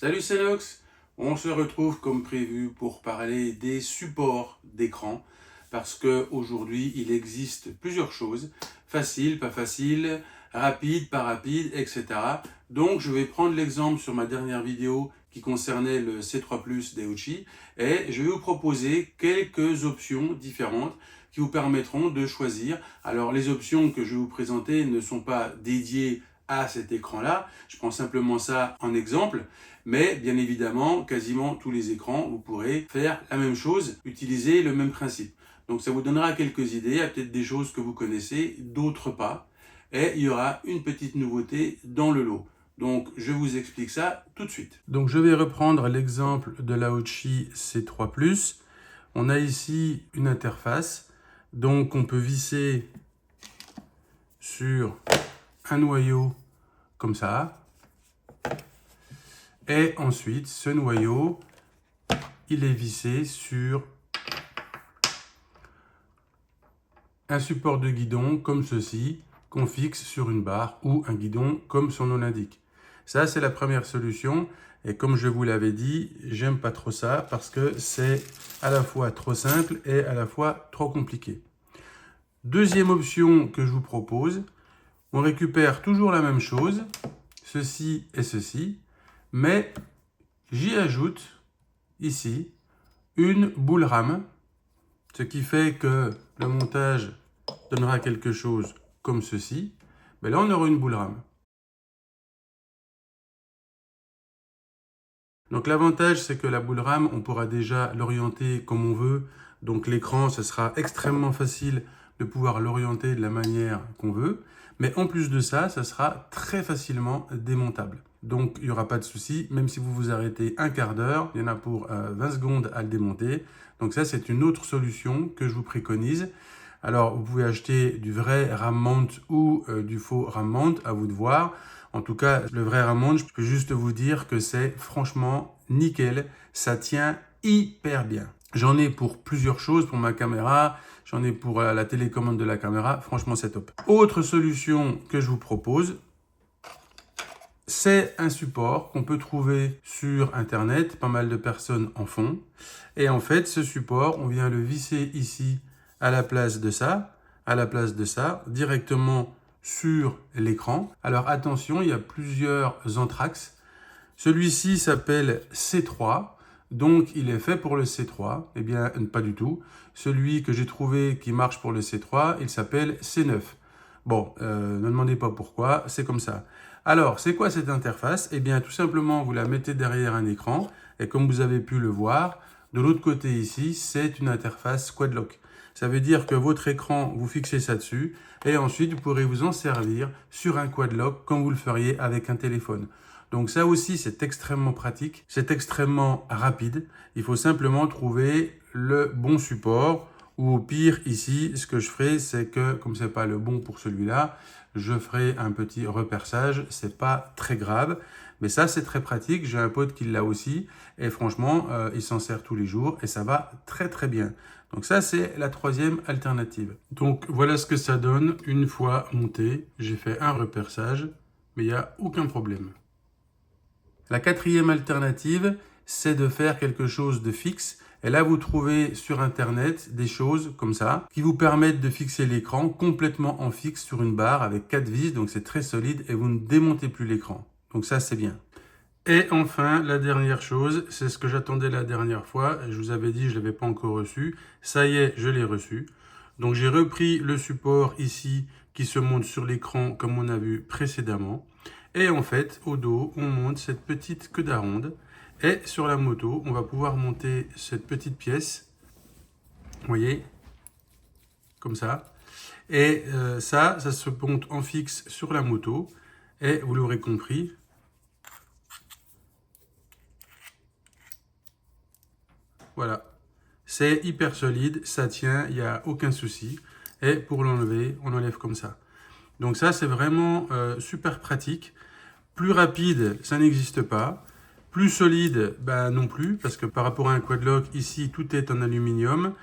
Salut, c'est Nox. On se retrouve comme prévu pour parler des supports d'écran parce qu'aujourd'hui il existe plusieurs choses, facile, pas facile, rapide, pas rapide, etc. Donc je vais prendre l'exemple sur ma dernière vidéo qui concernait le C3 Plus d'Eouchi et je vais vous proposer quelques options différentes qui vous permettront de choisir. Alors les options que je vais vous présenter ne sont pas dédiées à cet écran-là, je prends simplement ça en exemple, mais bien évidemment, quasiment tous les écrans, vous pourrez faire la même chose, utiliser le même principe. Donc ça vous donnera quelques idées, il y a peut-être des choses que vous connaissez, d'autres pas, et il y aura une petite nouveauté dans le lot. Donc je vous explique ça tout de suite. Donc je vais reprendre l'exemple de l'Aochi C3+. On a ici une interface, donc on peut visser sur un noyau comme ça. Et ensuite, ce noyau, il est vissé sur un support de guidon comme ceci, qu'on fixe sur une barre ou un guidon comme son nom l'indique. Ça, c'est la première solution. Et comme je vous l'avais dit, j'aime pas trop ça parce que c'est à la fois trop simple et à la fois trop compliqué. Deuxième option que je vous propose, on récupère toujours la même chose, ceci et ceci, mais j'y ajoute ici une boule rame, ce qui fait que le montage donnera quelque chose comme ceci. Mais là, on aura une boule rame. Donc l'avantage, c'est que la boule rame, on pourra déjà l'orienter comme on veut. Donc l'écran, ce sera extrêmement facile de pouvoir l'orienter de la manière qu'on veut. Mais en plus de ça, ça sera très facilement démontable. Donc il n'y aura pas de souci, même si vous vous arrêtez un quart d'heure, il y en a pour 20 secondes à le démonter. Donc ça, c'est une autre solution que je vous préconise. Alors, vous pouvez acheter du vrai RAM mount ou du faux RAM mount, à vous de voir. En tout cas, le vrai RAM mount, je peux juste vous dire que c'est franchement nickel. Ça tient hyper bien. J'en ai pour plusieurs choses, pour ma caméra, j'en ai pour la télécommande de la caméra. Franchement, c'est top. Autre solution que je vous propose, c'est un support qu'on peut trouver sur Internet. Pas mal de personnes en font. Et en fait, ce support, on vient le visser ici à la place de ça, directement sur l'écran. Alors attention, il y a plusieurs anthrax. Celui-ci s'appelle C3, donc il est fait pour le C3. Eh bien, pas du tout. Celui que j'ai trouvé qui marche pour le C3, il s'appelle C9. Bon, ne demandez pas pourquoi, c'est comme ça. Alors, c'est quoi cette interface? Eh bien, tout simplement, vous la mettez derrière un écran, et comme vous avez pu le voir, de l'autre côté ici, c'est une interface Quad Lock. Ça veut dire que votre écran, vous fixez ça dessus, et ensuite, vous pourrez vous en servir sur un Quad Lock, comme vous le feriez avec un téléphone. Donc ça aussi, c'est extrêmement pratique, c'est extrêmement rapide. Il faut simplement trouver le bon support, ou au pire, ici, ce que je ferai, c'est que, comme c'est pas le bon pour celui-là, je ferai un petit reperçage. C'est pas très grave, mais ça, c'est très pratique. J'ai un pote qui l'a aussi, et franchement, il s'en sert tous les jours, et ça va très très bien. Donc ça, c'est la troisième alternative. Donc voilà ce que ça donne une fois monté. J'ai fait un reperçage, mais il n'y a aucun problème. La quatrième alternative, c'est de faire quelque chose de fixe. Et là, vous trouvez sur Internet des choses comme ça qui vous permettent de fixer l'écran complètement en fixe sur une barre avec 4 vis. Donc, c'est très solide et vous ne démontez plus l'écran. Donc, ça, c'est bien. Et enfin, la dernière chose, c'est ce que j'attendais la dernière fois. Je vous avais dit, je ne l'avais pas encore reçu. Ça y est, je l'ai reçu. Donc, j'ai repris le support ici qui se monte sur l'écran comme on a vu précédemment. Et en fait, au dos, on monte cette petite queue d'aronde. Et sur la moto, on va pouvoir monter cette petite pièce. Vous voyez, comme ça. Et ça se monte en fixe sur la moto. Et vous l'aurez compris, voilà. C'est hyper solide, ça tient, il n'y a aucun souci. Et pour l'enlever, on enlève comme ça. Donc ça, c'est vraiment super pratique. Plus rapide, ça n'existe pas. Plus solide, ben non plus, parce que par rapport à un quadlock, ici, tout est en aluminium.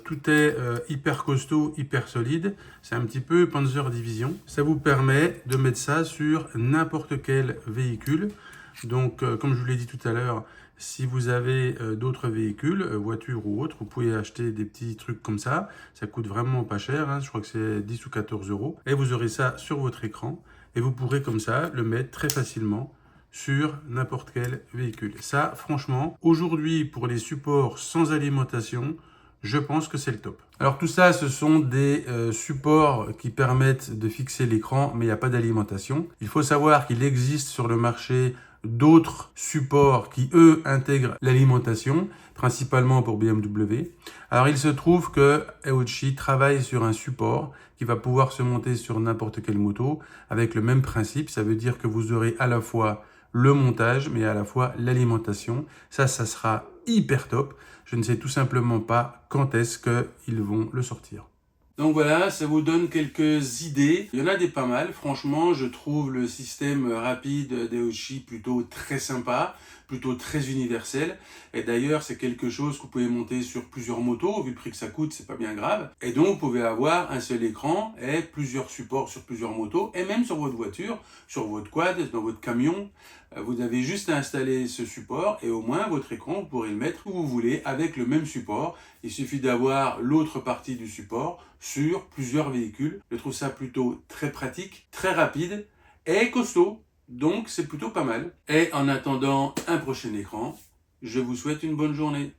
Tout est hyper costaud, hyper solide. C'est un petit peu Panzer Division. Ça vous permet de mettre ça sur n'importe quel véhicule. Donc, comme je vous l'ai dit tout à l'heure, si vous avez d'autres véhicules, voitures ou autres, vous pouvez acheter des petits trucs comme ça. Ça coûte vraiment pas cher, hein. Je crois que c'est 10 ou 14 euros. Et vous aurez ça sur votre écran. Et vous pourrez comme ça le mettre très facilement sur n'importe quel véhicule. Ça, franchement, aujourd'hui, pour les supports sans alimentation, je pense que c'est le top. Alors tout ça, ce sont des supports qui permettent de fixer l'écran, mais il n'y a pas d'alimentation. Il faut savoir qu'il existe sur le marché d'autres supports qui, eux, intègrent l'alimentation, principalement pour BMW. Alors il se trouve que Eochi travaille sur un support qui va pouvoir se monter sur n'importe quelle moto avec le même principe. Ça veut dire que vous aurez à la fois le montage, mais à la fois l'alimentation. Ça sera hyper top. Je ne sais tout simplement pas quand est-ce qu'ils vont le sortir. Donc voilà, ça vous donne quelques idées. Il y en a des pas mal. Franchement, je trouve le système rapide d'Eochi plutôt très sympa, plutôt très universel. Et d'ailleurs, c'est quelque chose que vous pouvez monter sur plusieurs motos. Vu le prix que ça coûte, c'est pas bien grave. Et donc, vous pouvez avoir un seul écran et plusieurs supports sur plusieurs motos. Et même sur votre voiture, sur votre quad, dans votre camion. Vous avez juste à installer ce support et au moins votre écran, vous pourrez le mettre où vous voulez avec le même support. Il suffit d'avoir l'autre partie du support sur plusieurs véhicules. Je trouve ça plutôt très pratique, très rapide et costaud. Donc c'est plutôt pas mal. Et en attendant un prochain écran, je vous souhaite une bonne journée.